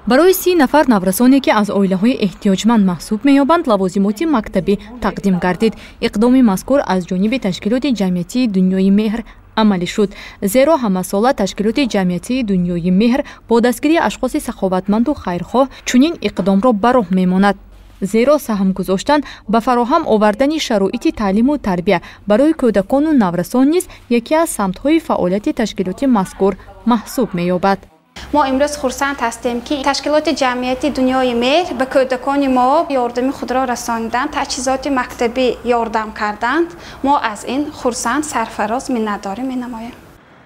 برای 30 نفر نورسانی که از عائله‌های احتیاجمند محسوب می‌یابند لوازمات مکتبی تقدیم گردید. اقدام مذکور از جانب تشکیلات جمعیتی دنیای مهر عملی شد، زیرا همه ساله تشکیلات جمعیتی دنیای مهر با دستگیری اشخاص سخاوتمند و خیرخواه چنین اقدام را به راه می‌ماند. زیرا سهم گذاشتن به فراهم آوردن شرایط تعلیم و تربیت برای کودکان و نورسان نیز یکی از سمت‌های فعالیت تشکیلات مذکور محسوب می‌یابد. ما امروز خرسند هستیم که تشکیلات جمعیتی دنیای مهر به کودکان ما یاردم خود را رساندند، تجهیزات مکتبی یاردم کردند. ما از این خرسند سرفراز منتداری می‌نماییم.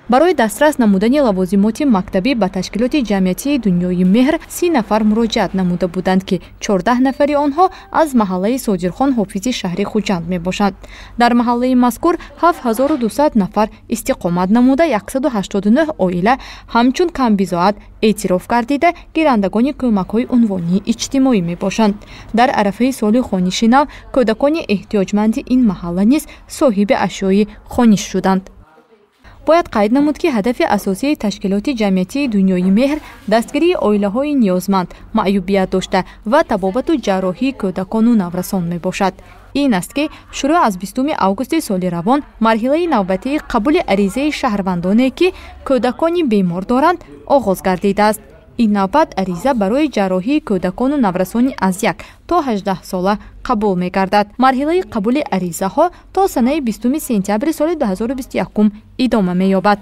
برای دسترس نمودن لوازمات مکتبی به تشکیلات جمعیتی دنیای مهر 30 نفر مراجعت نموده بودند که 14 نفری آنها از محله صادرخان حافظ شهر خوجند می باشند. در محله مذکور 7200 نفر استقامت نموده 189 عائله همچون کمبیزاعت اعتراف گردیده گیرندگان کمک‌های عنوانی اجتماعی می باشند. در عرفه سال خانشی نو کودکان احتیاجمند این محله نیز صاحب اشیای خانش شدند. باید قید نمود که هدف اساسی تشکیلات جمعیتی دنیای مهر دستگیری عائله‌های نیازمند، معیوبیت داشته و طبابت و جراحی کودکان و نورسان می باشد. این است که شروع از 20 اوگوست سال روان مرحله نوبتی قبول عریضه شهروندانی که کودکانی بیمار دارند آغاز گردیده است. این نوبت عریضه برای جراحی کودکان و نورسان از 1 تا 18 ساله قبول می گردد. مرحله قبول عریضه ها تا سنه 20 سپتامبر سال 2021 ادامه می یابد.